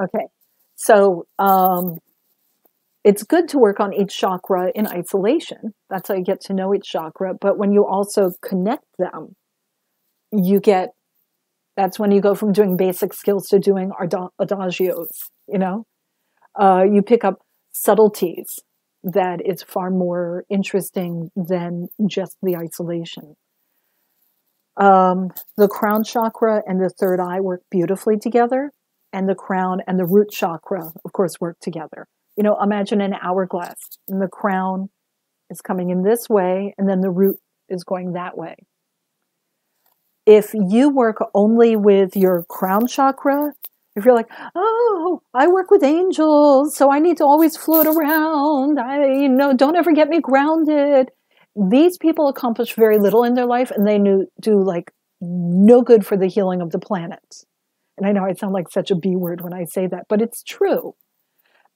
Okay. So it's good to work on each chakra in isolation. That's how you get to know each chakra. But when you also connect them, you get, that's when you go from doing basic skills to doing adagios, you know? You pick up subtleties that is far more interesting than just the isolation. The crown chakra and the third eye work beautifully together, and the crown and the root chakra, of course, work together. You know, imagine an hourglass, and the crown is coming in this way, and then the root is going that way. If you work only with your crown chakra, if you're like, oh, I work with angels, so I need to always float around, don't ever get me grounded. These people accomplish very little in their life, and they do like no good for the healing of the planet. And I know I sound like such a B word when I say that, but it's true,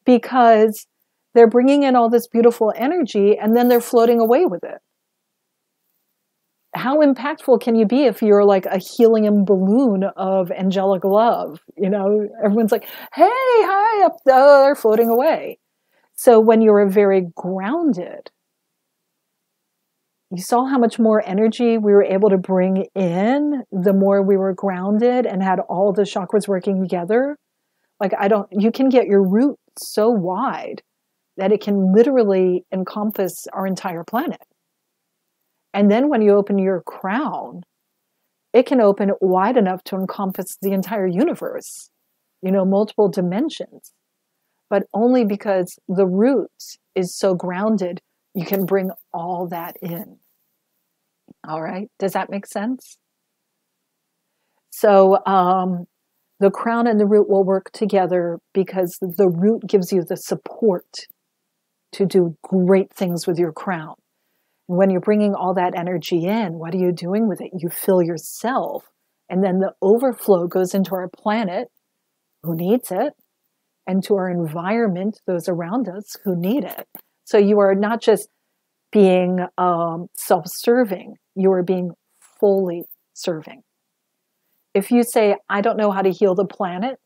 because they're bringing in all this beautiful energy and then they're floating away with it. How impactful can you be if you're like a helium balloon of angelic love? You know, everyone's like, hey, hi, up there, they're floating away. So when you're very grounded, you saw how much more energy we were able to bring in the more we were grounded and had all the chakras working together. Like, you can get your root so wide that it can literally encompass our entire planet. And then when you open your crown, it can open wide enough to encompass the entire universe, you know, multiple dimensions. But only because the root is so grounded, you can bring all that in. All right. Does that make sense? So the crown and the root will work together because the root gives you the support to do great things with your crown. When you're bringing all that energy in, what are you doing with it? You fill yourself, and then the overflow goes into our planet, who needs it, and to our environment, those around us who need it. So you are not just being self-serving, you are being fully serving. If you say, I don't know how to heal the planet,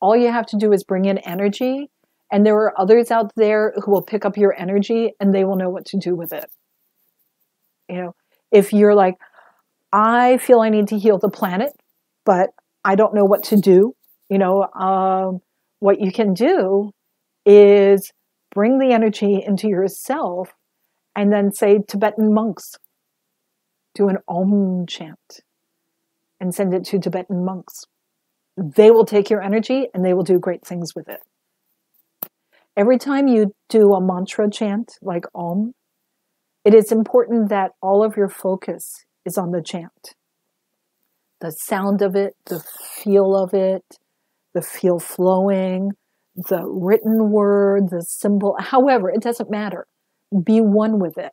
all you have to do is bring in energy, and there are others out there who will pick up your energy and they will know what to do with it. You know, if you're like, I feel I need to heal the planet, but I don't know what to do, you know, what you can do is bring the energy into yourself and then say Tibetan monks, do an Om chant and send it to Tibetan monks. They will take your energy and they will do great things with it. Every time you do a mantra chant like Om, it is important that all of your focus is on the chant. The sound of it, the feel flowing, the written word, the symbol, however, it doesn't matter. Be one with it.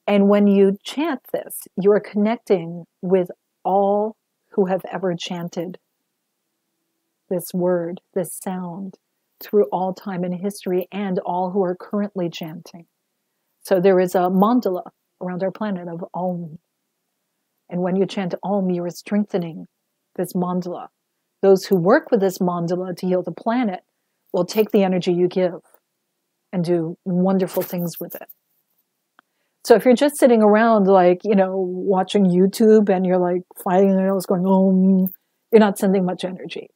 And when you chant this, you are connecting with all who have ever chanted this word, this sound, through all time and history, and all who are currently chanting. So there is a mandala around our planet of Om. And when you chant Om, you are strengthening this mandala. Those who work with this mandala to heal the planet will take the energy you give and do wonderful things with it. So if you're just sitting around like, you know, watching YouTube and you're like fighting your nose going, Om, you're not sending much energy.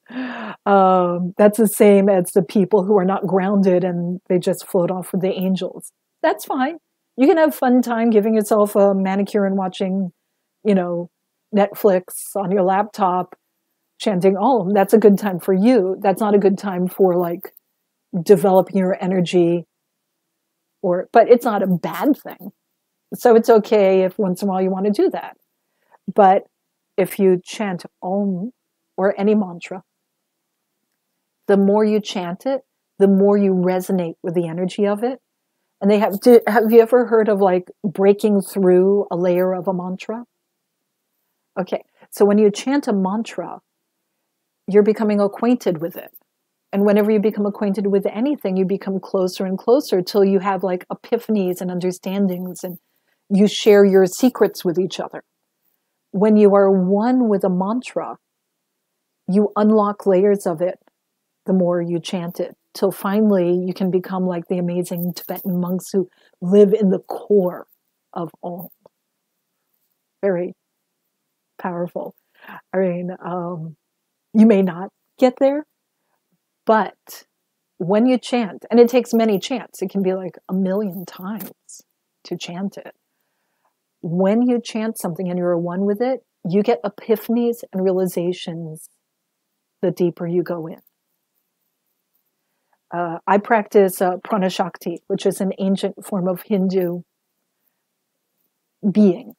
That's the same as the people who are not grounded and they just float off with the angels. That's fine. You can have fun time giving yourself a manicure and watching, you know, Netflix on your laptop, chanting Om. That's a good time for you. That's not a good time for like developing your energy, but it's not a bad thing. So it's okay if once in a while you want to do that. But if you chant Om or any mantra, the more you chant it, the more you resonate with the energy of it. And have you ever heard of like breaking through a layer of a mantra? Okay, so when you chant a mantra, you're becoming acquainted with it. And whenever you become acquainted with anything, you become closer and closer till you have like epiphanies and understandings and you share your secrets with each other. When you are one with a mantra, you unlock layers of it the more you chant it, till finally you can become like the amazing Tibetan monks who live in the core of Om. Very powerful. I mean, you may not get there, but when you chant, and it takes many chants, it can be like 1,000,000 times to chant it. When you chant something and you're one with it, you get epiphanies and realizations the deeper you go in. I practice prana shakti, which is an ancient form of Hindu being.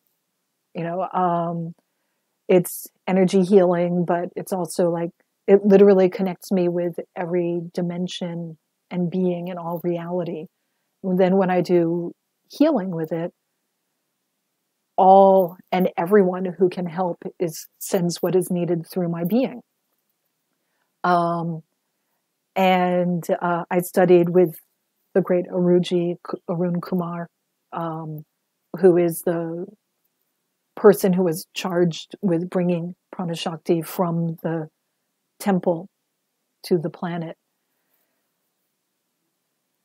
It's energy healing, but it's also like, it literally connects me with every dimension and being in all reality. And then when I do healing with it, all and everyone who can help sends what is needed through my being. I studied with the great Arun Kumar, who is the person who was charged with bringing prana shakti from the temple to the planet.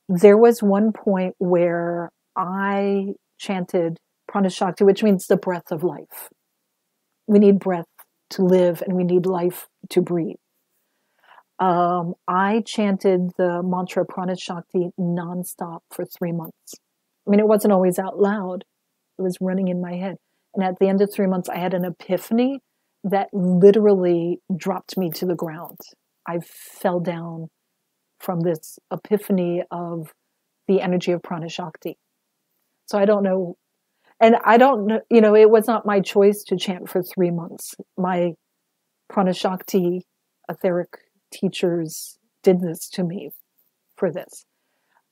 There was one point where I chanted prana shakti, which means the breath of life. We need breath to live, and we need life to breathe. I chanted the mantra prana shakti nonstop for 3 months. I mean, it wasn't always out loud. It was running in my head. And at the end of 3 months, I had an epiphany that literally dropped me to the ground. I fell down from this epiphany of the energy of prana shakti. So I don't know. And I don't know, it was not my choice to chant for 3 months. My prana shakti aetheric teachers did this to me for this.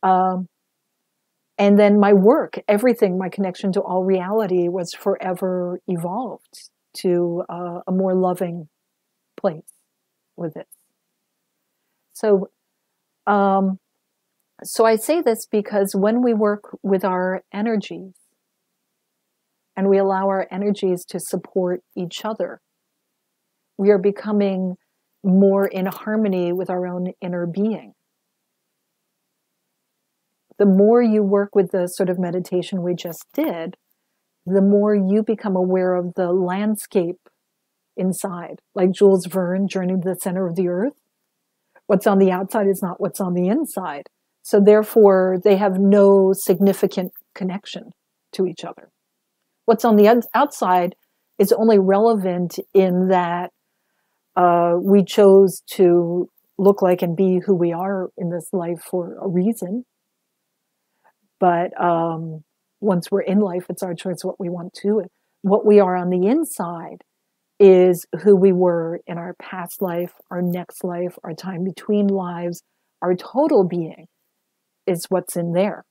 And then my work, everything, my connection to all reality was forever evolved to a more loving place with it. So I say this because when we work with our energies and we allow our energies to support each other, we are becoming more in harmony with our own inner being. The more you work with the sort of meditation we just did, the more you become aware of the landscape inside. Like Jules Verne, Journey to the Center of the Earth. What's on the outside is not what's on the inside. So therefore, they have no significant connection to each other. What's on the outside is only relevant in that we chose to look like and be who we are in this life for a reason. But once we're in life, it's our choice what we want to. What we are on the inside is who we were in our past life, our next life, our time between lives. Our total being is what's in there.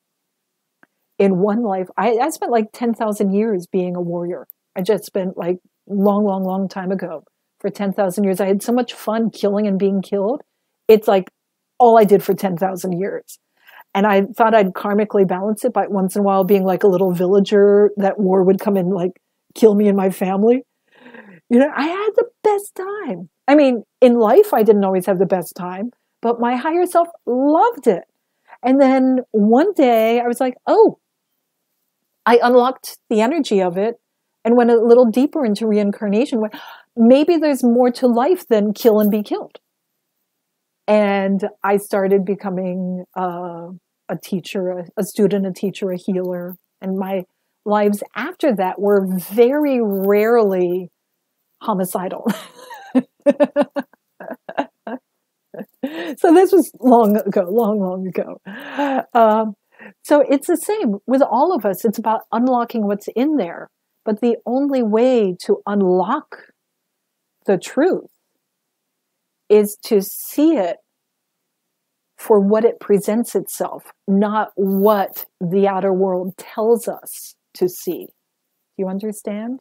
In one life, I spent like 10,000 years being a warrior. I just spent like long time ago. For 10,000 years, I had so much fun killing and being killed. It's like all I did for 10,000 years. And I thought I'd karmically balance it by once in a while being like a little villager that war would come and like kill me and my family. I had the best time. I mean, in life, I didn't always have the best time, but my higher self loved it. And then one day I was like, oh, I unlocked the energy of it and went a little deeper into reincarnation. Maybe there's more to life than kill and be killed. And I started becoming a teacher, a student, a teacher, a healer. And my lives after that were very rarely homicidal. So this was long ago. So it's the same with all of us. It's about unlocking what's in there. But the only way to unlock the truth is to see it for what it presents itself, not what the outer world tells us to see. Do you understand?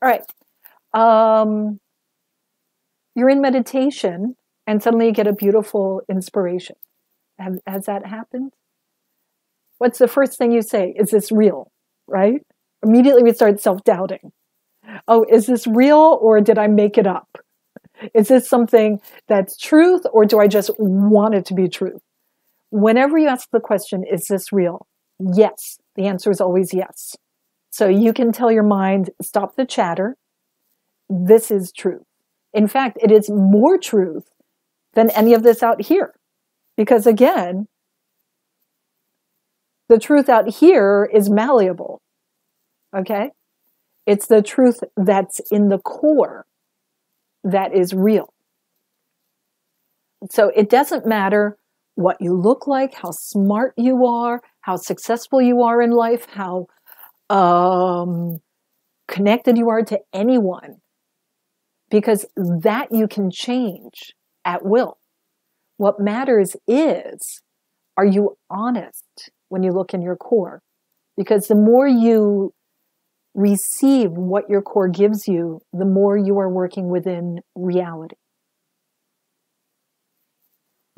All right. You're in meditation and suddenly you get a beautiful inspiration. Has that happened? What's the first thing you say? Is this real? Right? Immediately we start self-doubting. Oh, is this real or did I make it up? Is this something that's truth, or do I just want it to be truth? Whenever you ask the question, is this real? Yes. The answer is always yes. So you can tell your mind, stop the chatter. This is truth. In fact, it is more truth than any of this out here. Because again, the truth out here is malleable. Okay? It's the truth that's in the core that is real. So it doesn't matter what you look like, how smart you are, how successful you are in life, how connected you are to anyone, because that you can change at will. What matters is, are you honest when you look in your core? Because the more you receive what your core gives you, the more you are working within reality.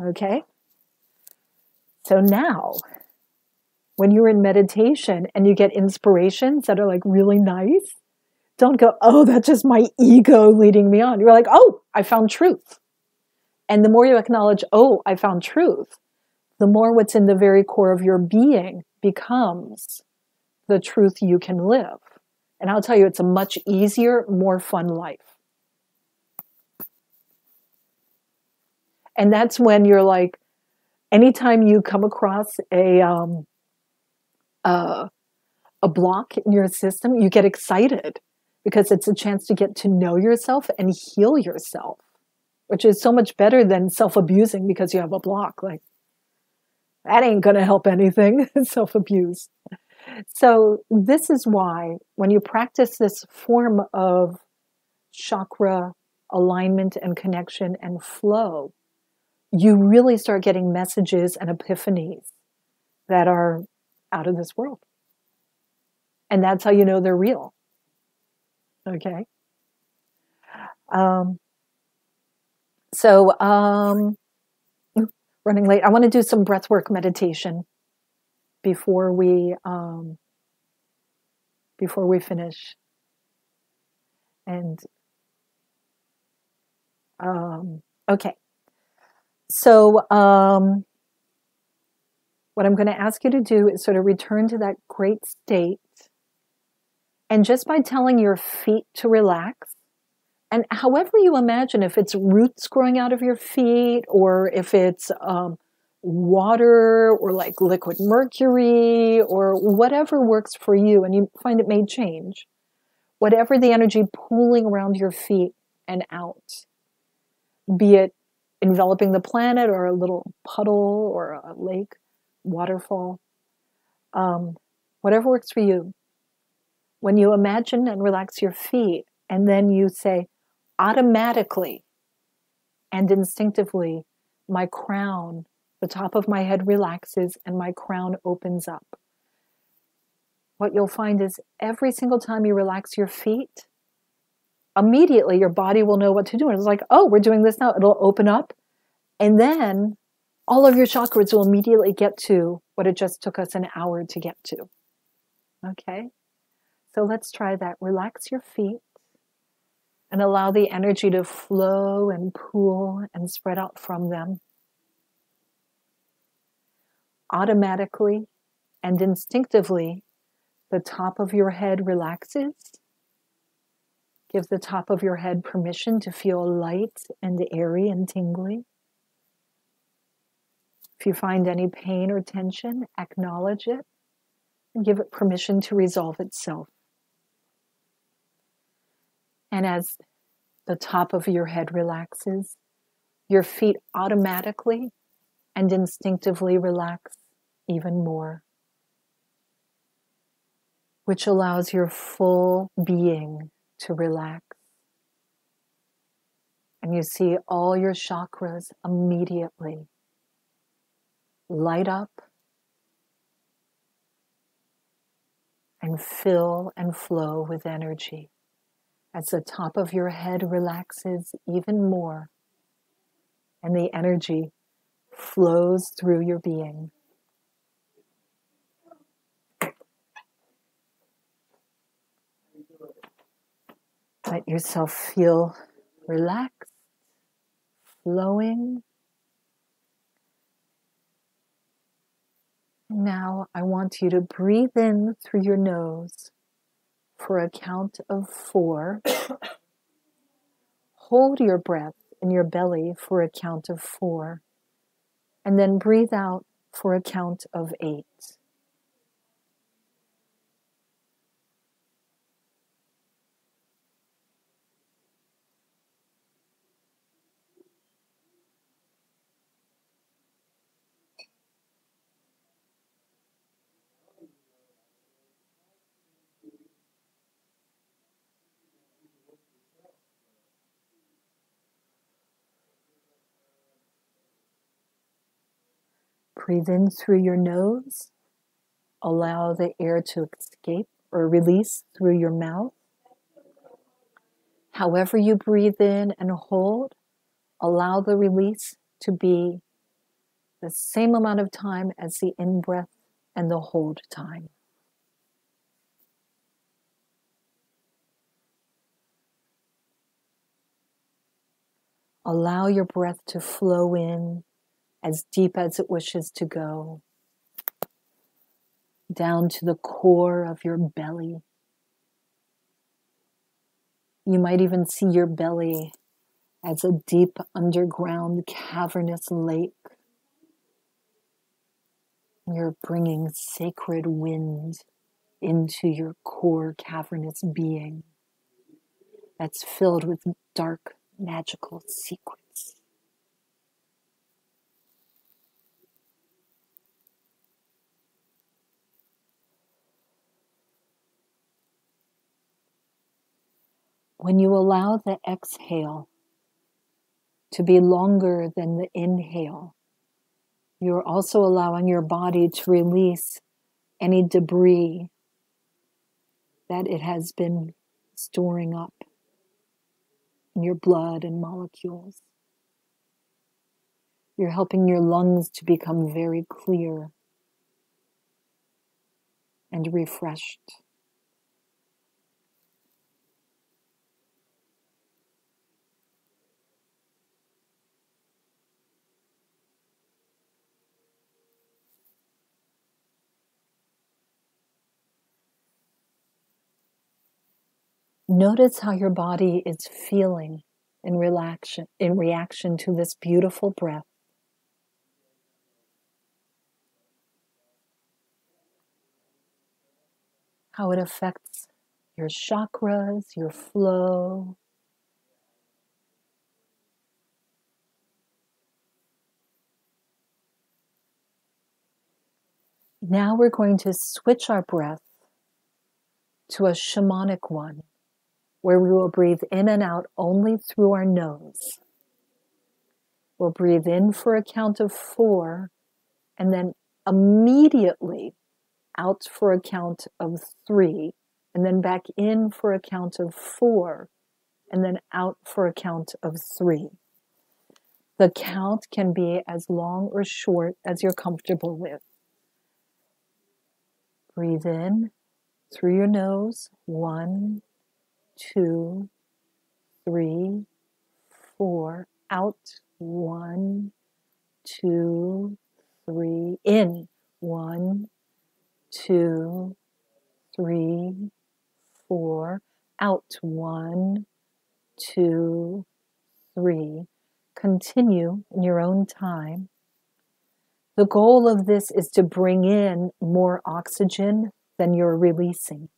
Okay? So now, when you're in meditation and you get inspirations that are like really nice, don't go, oh, that's just my ego leading me on. You're like, oh, I found truth. And the more you acknowledge, oh, I found truth, the more what's in the very core of your being becomes the truth you can live. And I'll tell you, it's a much easier, more fun life. And that's when you're like, anytime you come across a block in your system, you get excited because it's a chance to get to know yourself and heal yourself, which is so much better than self-abusing because you have a block. Like, that ain't going to help anything, self-abuse. So this is why when you practice this form of chakra alignment and connection and flow, you really start getting messages and epiphanies that are out of this world. And that's how you know they're real. Okay. Running late. I want to do some breathwork meditation before we finish. And okay. So what I'm going to ask you to do is sort of return to that great state. And just by telling your feet to relax, and however you imagine, if it's roots growing out of your feet, or if it's water, or like liquid mercury, or whatever works for you, and you find it may change, whatever the energy pooling around your feet and out, be it enveloping the planet, or a little puddle, or a lake, waterfall, whatever works for you. When you imagine and relax your feet, and then you say, automatically and instinctively, my crown, the top of my head relaxes and my crown opens up. What you'll find is every single time you relax your feet, immediately your body will know what to do. And it's like, oh, we're doing this now. It'll open up. And then all of your chakras will immediately get to what it just took us an hour to get to. Okay? So let's try that. Relax your feet and allow the energy to flow and pool and spread out from them. Automatically and instinctively, the top of your head relaxes. Give the top of your head permission to feel light and airy and tingly. If you find any pain or tension, acknowledge it and give it permission to resolve itself. And as the top of your head relaxes, your feet automatically and instinctively relax even more, which allows your full being to relax. And you see all your chakras immediately light up and fill and flow with energy. As the top of your head relaxes even more, and the energy flows through your being. Let yourself feel relaxed flowing. Now I want you to breathe in through your nose for a count of 4. Hold your breath in your belly for a count of 4. And then breathe out for a count of 8. Breathe in through your nose. Allow the air to escape or release through your mouth. However you breathe in and hold, allow the release to be the same amount of time as the in-breath and the hold time. Allow your breath to flow in as deep as it wishes to go, down to the core of your belly. You might even see your belly as a deep underground cavernous lake. You're bringing sacred wind into your core cavernous being that's filled with dark magical secrets. When you allow the exhale to be longer than the inhale, you're also allowing your body to release any debris that it has been storing up in your blood and molecules. You're helping your lungs to become very clear and refreshed. Notice how your body is feeling in reaction to this beautiful breath. How it affects your chakras, your flow. Now we're going to switch our breath to a shamanic one, where we will breathe in and out only through our nose. We'll breathe in for a count of 4, and then immediately out for a count of 3, and then back in for a count of 4, and then out for a count of 3. The count can be as long or short as you're comfortable with. Breathe in through your nose. 1, 2, 3, 4. Out. 1, 2, 3. In. 1, 2, 3, 4. Out. 1, 2, 3. Continue in your own time. The goal of this is to bring in more oxygen than you're releasing.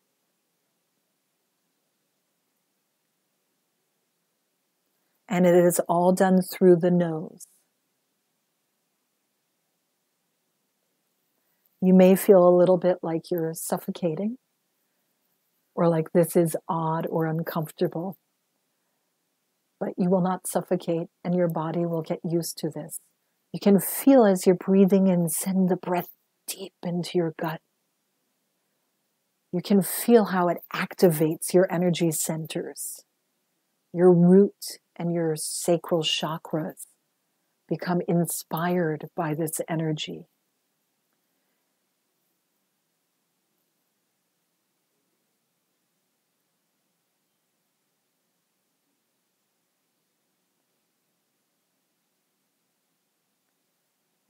And it is all done through the nose. You may feel a little bit like you're suffocating, or like this is odd or uncomfortable. But you will not suffocate, and your body will get used to this. You can feel as you're breathing in, send the breath deep into your gut. You can feel how it activates your energy centers. Your root and your sacral chakras become inspired by this energy.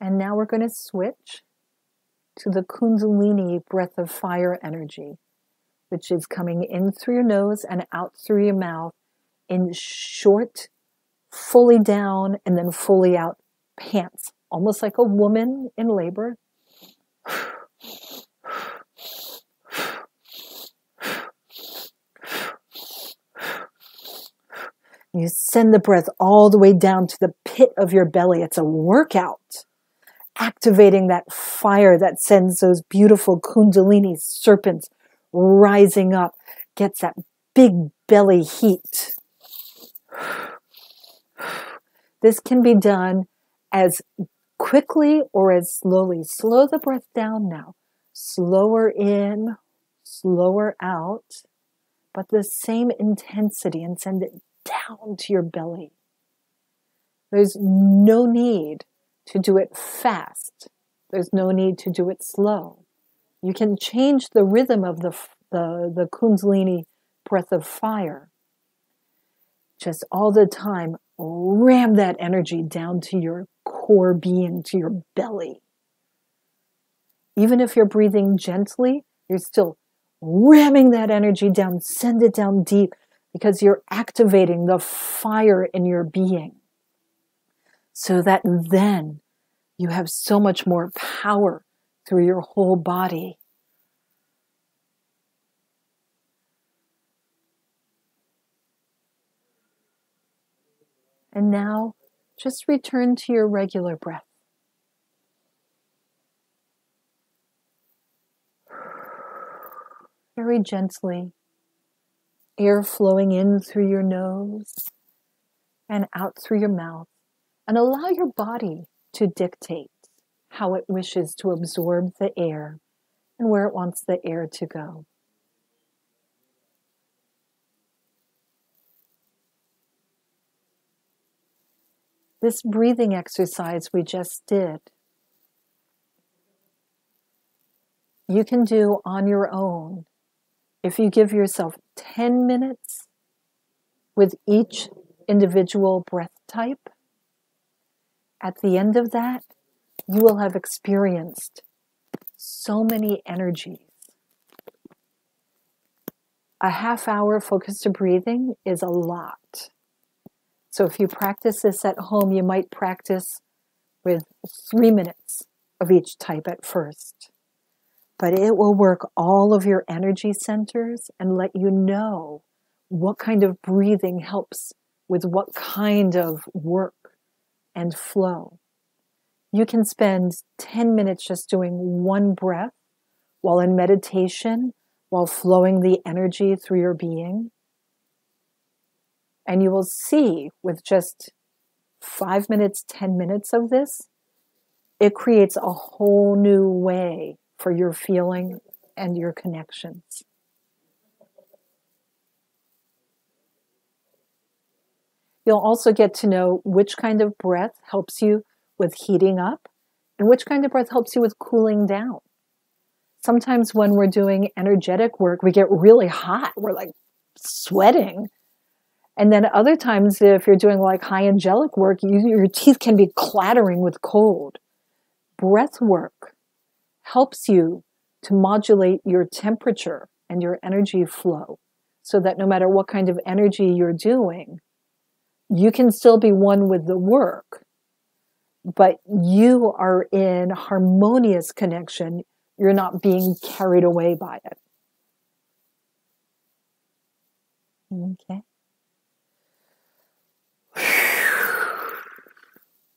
And now we're going to switch to the Kundalini breath of fire energy, which is coming in through your nose and out through your mouth in short, fully down and then fully out pants, almost like a woman in labor. You send the breath all the way down to the pit of your belly. It's a workout, activating that fire that sends those beautiful Kundalini serpents rising up, gets that big belly heat. This can be done as quickly or as slowly. Slow the breath down now. Slower in, slower out, but the same intensity, and send it down to your belly. There's no need to do it fast. There's no need to do it slow. You can change the rhythm of the Kundalini breath of fire. Just all the time, ram that energy down to your core being, to your belly. Even if you're breathing gently, you're still ramming that energy down, send it down deep, because you're activating the fire in your being. So that then you have so much more power through your whole body. And now just return to your regular breath. Very gently, air flowing in through your nose and out through your mouth. And allow your body to dictate how it wishes to absorb the air and where it wants the air to go. This breathing exercise we just did, you can do on your own if you give yourself 10 minutes with each individual breath type. At the end of that, you will have experienced so many energies. A half hour focus to breathing is a lot. So if you practice this at home, you might practice with 3 minutes of each type at first. But it will work all of your energy centers and let you know what kind of breathing helps with what kind of work and flow. You can spend 10 minutes just doing one breath while in meditation, while flowing the energy through your being. And you will see with just 5 minutes, 10 minutes of this, it creates a whole new way for your feeling and your connections. You'll also get to know which kind of breath helps you with heating up and which kind of breath helps you with cooling down. Sometimes when we're doing energetic work, we get really hot. We're like sweating. And then other times, if you're doing like high angelic work, your teeth can be clattering with cold. Breath work helps you to modulate your temperature and your energy flow so that no matter what kind of energy you're doing, you can still be one with the work, but you are in harmonious connection. You're not being carried away by it. Okay.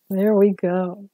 There we go.